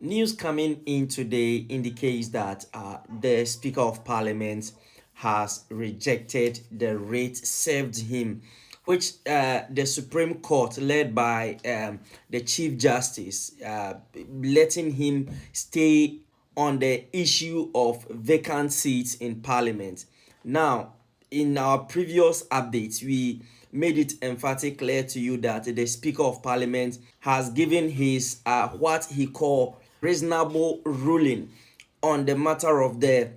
News coming in today indicates that the Speaker of Parliament has rejected the writ served him, which the Supreme Court, led by the Chief Justice, letting him stay on the issue of vacant seats in Parliament. Now, in our previous updates, we made it emphatic clear to you that the Speaker of Parliament has given his what he called reasonable ruling on the matter of the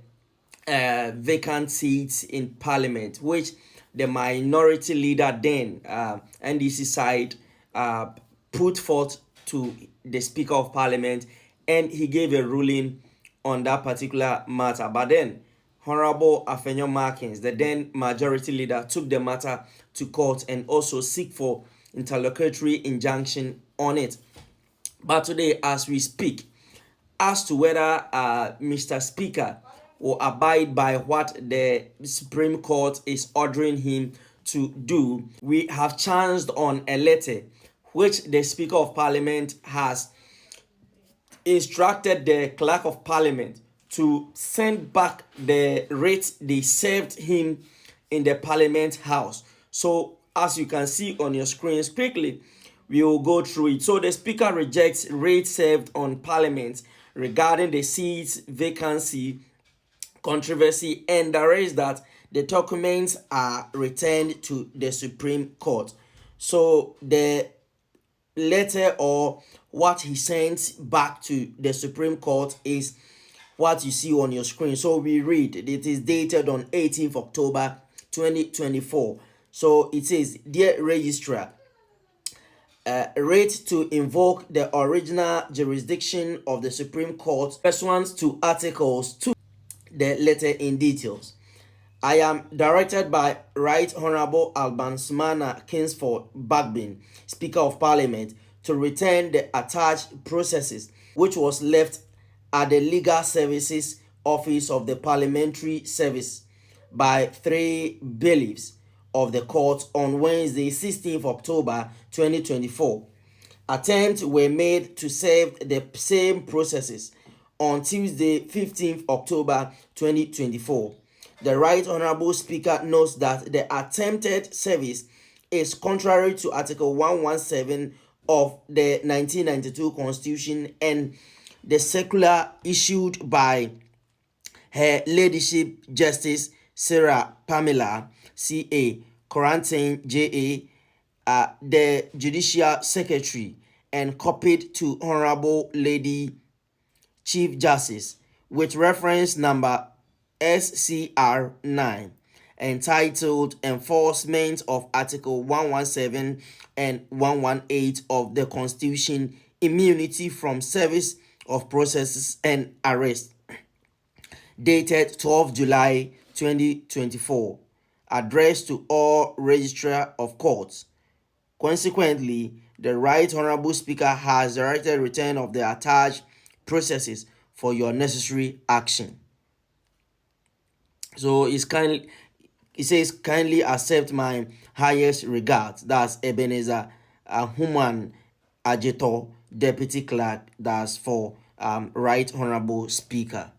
vacant seats in Parliament, which the minority leader then, NDC side, uh, put forth to the Speaker of Parliament, and he gave a ruling on that particular matter. But then, Honorable Afenyo Markins, the then majority leader, took the matter to court and also seek for interlocutory injunction on it. But today, as we speak, as to whether Mr. Speaker will abide by what the Supreme Court is ordering him to do, we have chanced on a letter which the Speaker of Parliament has instructed the Clerk of Parliament to send back the writ they served him in the Parliament House. So, as you can see on your screens quickly, we will go through it. So, the Speaker rejects writ served on Parliament regarding the seats vacancy controversy and directs that the documents are returned to the Supreme Court. So, the letter or what he sent back to the Supreme Court is what you see on your screen. So we read, it is dated on 18th October 2024. So it says, Dear Registrar, writ to invoke the original jurisdiction of the Supreme Court pursuant to Articles 2, the letter in details. I am directed by Right Honorable Alban Sumana Kingsford Bagbin, Speaker of Parliament, to return the attached processes which was left at the Legal Services Office of the Parliamentary Service by 3 bailiffs of the court on Wednesday, 16th October 2024. Attempts were made to serve the same processes on Tuesday, 15th October 2024. The Right Honorable Speaker notes that the attempted service is contrary to Article 117 of the 1992 Constitution and the circular issued by Her Ladyship Justice Sarah Pamela C.A. Quarantine J.A., the Judicial Secretary, and copied to Honorable Lady Chief Justice with reference number SCR 9, entitled Enforcement of Article 117 and 118 of the Constitution, Immunity from Service of Processes and Arrest, dated 12 July 2024, addressed to all Registrar of Courts. Consequently, the Right Honorable Speaker has directed return of the attached processes for your necessary action. So it says, kindly accept my highest regards. That's Ebenezer Human Ajeto, Deputy Clerk. That's for Right Honorable Speaker.